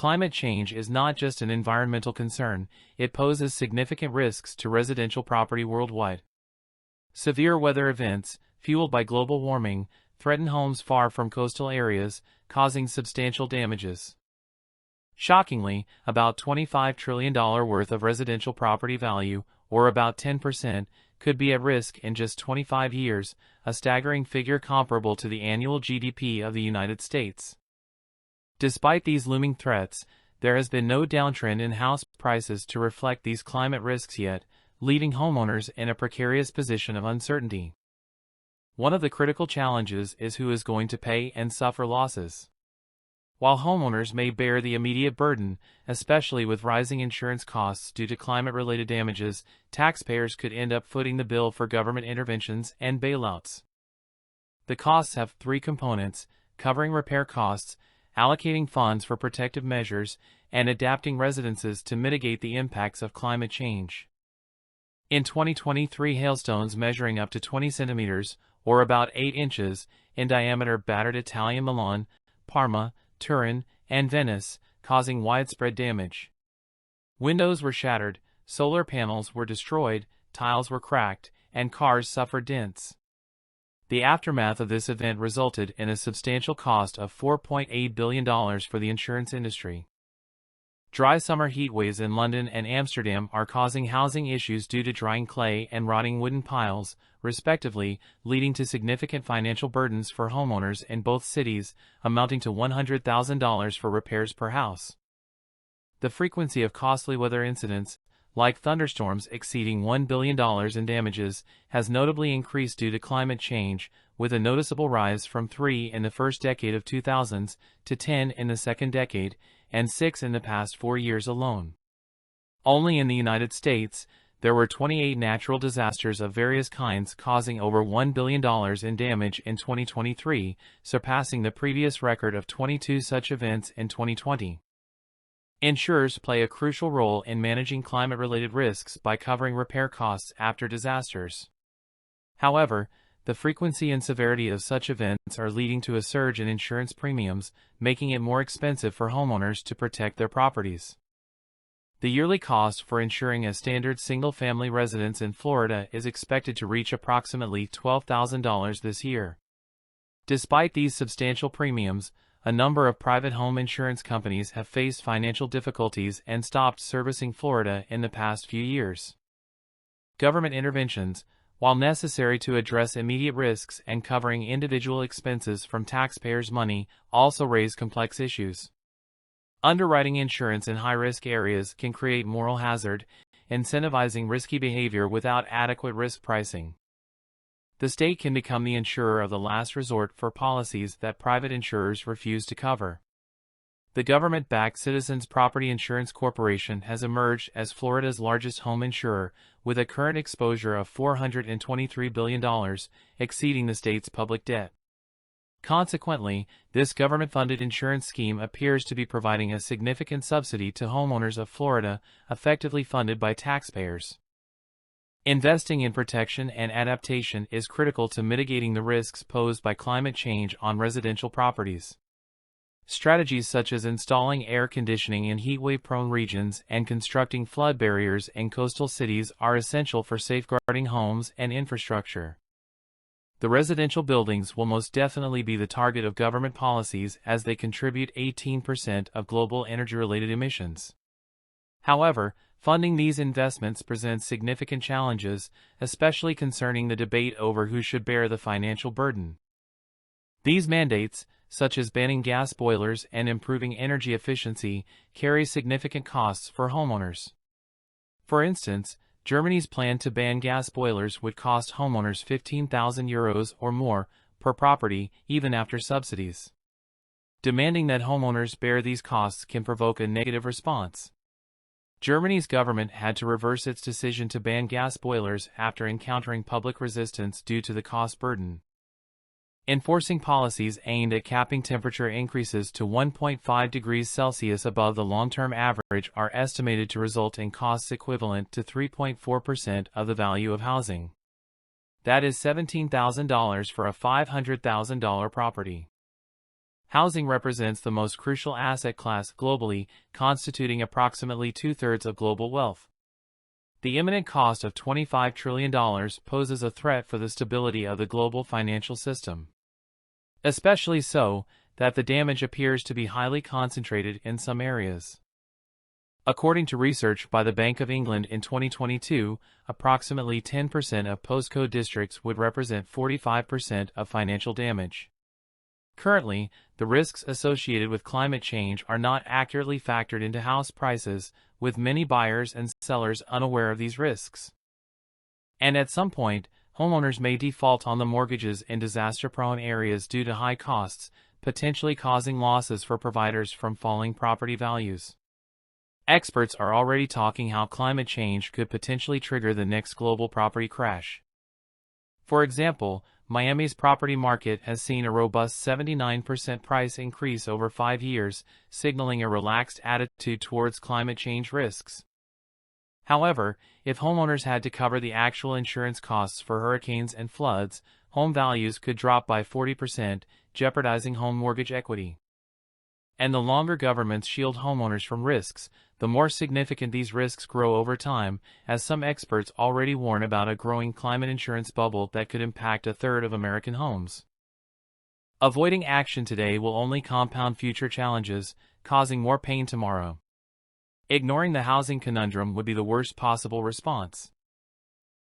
Climate change is not just an environmental concern, it poses significant risks to residential property worldwide. Severe weather events, fueled by global warming, threaten homes far from coastal areas, causing substantial damages. Shockingly, about $25 trillion worth of residential property value, or about 10%, could be at risk in just 25 years, a staggering figure comparable to the annual GDP of the United States. Despite these looming threats, there has been no downtrend in house prices to reflect these climate risks yet, leaving homeowners in a precarious position of uncertainty. One of the critical challenges is who is going to pay and suffer losses. While homeowners may bear the immediate burden, especially with rising insurance costs due to climate-related damages, taxpayers could end up footing the bill for government interventions and bailouts. The costs have three components: covering repair costs, allocating funds for protective measures, and adapting residences to mitigate the impacts of climate change. In 2023, hailstones measuring up to 20 centimeters, or about 8 inches, in diameter battered Italian Milan, Parma, Turin, and Venice, causing widespread damage. Windows were shattered, solar panels were destroyed, tiles were cracked, and cars suffered dents. The aftermath of this event resulted in a substantial cost of $4.8 billion for the insurance industry. Dry summer heatwaves in London and Amsterdam are causing housing issues due to drying clay and rotting wooden piles, respectively, leading to significant financial burdens for homeowners in both cities, amounting to $100,000 for repairs per house. The frequency of costly weather incidents, like thunderstorms exceeding $1 billion in damages, has notably increased due to climate change, with a noticeable rise from 3 in the first decade of 2000s to 10 in the second decade, and 6 in the past 4 years alone. Only in the United States, there were 28 natural disasters of various kinds causing over $1 billion in damage in 2023, surpassing the previous record of 22 such events in 2020. Insurers play a crucial role in managing climate-related risks by covering repair costs after disasters. However, the frequency and severity of such events are leading to a surge in insurance premiums, making it more expensive for homeowners to protect their properties. The yearly cost for insuring a standard single-family residence in Florida is expected to reach approximately $12,000 this year. Despite these substantial premiums, a number of private home insurance companies have faced financial difficulties and stopped servicing Florida in the past few years. Government interventions, while necessary to address immediate risks and covering individual expenses from taxpayers' money, also raise complex issues. Underwriting insurance in high-risk areas can create moral hazard, incentivizing risky behavior without adequate risk pricing. The state can become the insurer of the last resort for policies that private insurers refuse to cover. The government-backed Citizens Property Insurance Corporation has emerged as Florida's largest home insurer, with a current exposure of $423 billion, exceeding the state's public debt. Consequently, this government-funded insurance scheme appears to be providing a significant subsidy to homeowners of Florida, effectively funded by taxpayers. Investing in protection and adaptation is critical to mitigating the risks posed by climate change on residential properties. Strategies such as installing air conditioning in heatwave-prone regions and constructing flood barriers in coastal cities are essential for safeguarding homes and infrastructure. The residential buildings will most definitely be the target of government policies as they contribute 18% of global energy-related emissions. However, funding these investments presents significant challenges, especially concerning the debate over who should bear the financial burden. These mandates, such as banning gas boilers and improving energy efficiency, carry significant costs for homeowners. For instance, Germany's plan to ban gas boilers would cost homeowners €15,000 or more per property, even after subsidies. Demanding that homeowners bear these costs can provoke a negative response. Germany's government had to reverse its decision to ban gas boilers after encountering public resistance due to the cost burden. Enforcing policies aimed at capping temperature increases to 1.5 degrees Celsius above the long-term average are estimated to result in costs equivalent to 3.4% of the value of housing. That is $17,000 for a $500,000 property. Housing represents the most crucial asset class globally, constituting approximately two-thirds of global wealth. The imminent cost of $25 trillion poses a threat for the stability of the global financial system. Especially so, that the damage appears to be highly concentrated in some areas. According to research by the Bank of England in 2022, approximately 10% of postcode districts would represent 45% of financial damage. Currently, the risks associated with climate change are not accurately factored into house prices, with many buyers and sellers unaware of these risks. And at some point, homeowners may default on the mortgages in disaster-prone areas due to high costs, potentially causing losses for providers from falling property values. Experts are already talking how climate change could potentially trigger the next global property crash. For example, Miami's property market has seen a robust 79% price increase over 5 years, signaling a relaxed attitude towards climate change risks. However, if homeowners had to cover the actual insurance costs for hurricanes and floods, home values could drop by 40%, jeopardizing home mortgage equity. And the longer governments shield homeowners from risks, the more significant these risks grow over time, as some experts already warn about a growing climate insurance bubble that could impact a third of American homes. Avoiding action today will only compound future challenges, causing more pain tomorrow. Ignoring the housing conundrum would be the worst possible response.